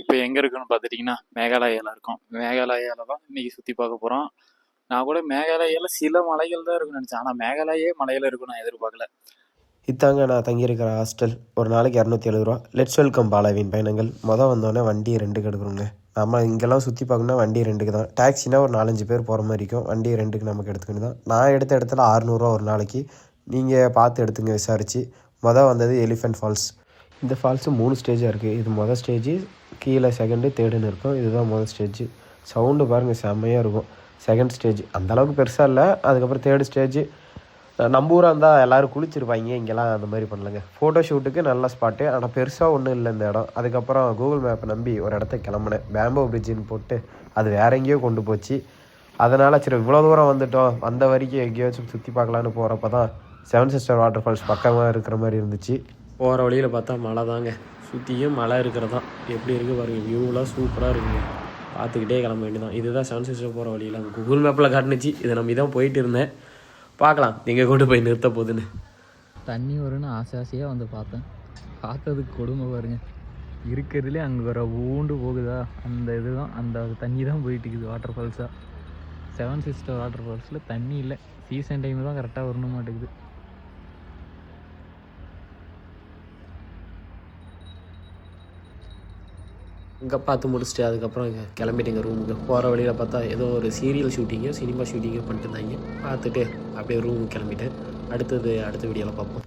இப்போ எங்கே இருக்குன்னு பார்த்துட்டிங்கன்னா மேகாலயாவில் இருக்கோம். மேகாலயாவில் தான் இன்றைக்கி சுற்றி பார்க்க போகிறோம். நான் கூட மேகாலயாவில் சில மலைகள் தான் இருக்குன்னு நினச்சேன். ஆனால் மேகாலயே மலையில் இருக்கும் நான் எதிர்பார்க்கல. இத்தாங்க நான் தங்கியிருக்கிற ஹாஸ்டல். ஒரு நாளைக்கு 270 ரூபா. லெட்ஸ் வெல்கம் பாலாவின் பயணங்கள். வந்தோடனே வண்டி ரெண்டுக்கு எடுக்கிறோங்க. நம்ம இங்கெல்லாம் சுற்றி பார்க்கணுன்னா வண்டி ரெண்டுக்கு தான். டாக்ஸினா ஒரு 4-5 பேர் போகிற மாதிரி இருக்கும். வண்டி ரெண்டுக்கு நமக்கு எடுத்துக்கிட்டு தான். நான் எடுத்த இடத்துல 600 ஒரு நாளைக்கு. நீங்கள் பார்த்து எடுத்துங்க விசாரித்து. வந்தது எலிஃபென்ட் ஃபால்ஸ். இந்த ஃபால்ஸு 3 ஸ்டேஜாக இருக்குது. இது மொதல் ஸ்டேஜு, கீழே செகண்டு, தேர்டுன்னு இருக்கும். இதுதான் மொதல் ஸ்டேஜு. சவுண்டு பாருங்கள் செம்மையாக இருக்கும். செகண்ட் ஸ்டேஜ் அந்தளவுக்கு பெருசாக இல்லை. அதுக்கப்புறம் தேர்டு ஸ்டேஜு. நம்ம ஊராக இருந்தால் எல்லோரும் குளிச்சிருப்பாங்க. இங்கெல்லாம் அந்த மாதிரி பண்ணலங்க. ஃபோட்டோ ஷூட்டுக்கு நல்ல ஸ்பாட்டு. ஆனால் பெருசாக ஒன்றும் இல்லை இந்த இடம். அதுக்கப்புறம் கூகுள் மேப்பை நம்பி ஒரு இடத்த கிளம்புனேன். பேம்போ பிரிட்ஜின்னு போட்டு அது வேற எங்கேயோ கொண்டு போச்சு. அதனால் சரி இவ்வளோ தூரம் வந்துட்டோம், வந்த வரைக்கும் எங்கேயாச்சும் சுற்றி பார்க்கலான்னு போகிறப்ப தான் 7 சிஸ்டர் வாட்டர் ஃபால்ஸ் பக்கமாக இருக்கிற மாதிரி இருந்துச்சு. போகிற வழியில் பார்த்தா மழை தாங்க. சுற்றியும் மழை இருக்கிறதான். எப்படி இருக்குது பாருங்கள், வியூலாம் சூப்பராக இருக்குங்க. பார்த்துக்கிட்டே கிளம்ப வேண்டியதான். இதுதான் 7 சிஸ்டர் போகிற வழியில் அந்த கூகுள் மேப்பில் காட்டுனுச்சு. இதை நம்பி தான் போயிட்டு இருந்தேன். பார்க்கலாம் எங்கே கொண்டு போய் நிறுத்த போகுதுன்னு. தண்ணி வரும்னு ஆசையாக வந்து பார்த்தேன். பார்த்ததுக்கு கொடுமை பாருங்க. இருக்கிறதுலே அங்கே வர ஊண்டு போகுதா, அந்த இதுதான், அந்த தண்ணி தான் போயிட்டு இருக்குது வாட்டர் ஃபால்ஸாக. 7 சிஸ்டர் வாட்டர் ஃபால்ஸில் தண்ணி இல்லை. சீசன் டைம் தான் கரெக்டாக வரணும் மாட்டேங்குது. இங்கே பார்த்து முடிச்சுட்டு அதுக்கப்புறம் கிளம்பிட்டுங்க ரூமுக்கு. போகிற வழியில் பார்த்தா ஏதோ ஒரு சீரியல் ஷூட்டிங்கு, சினிமா ஷூட்டிங்கு பண்ணிட்டு இருந்தாங்க. பார்த்துட்டு அப்படியே ரூமுக்கு கிளம்பிட்டேன். அடுத்த வீடியோவில் பார்ப்போம்.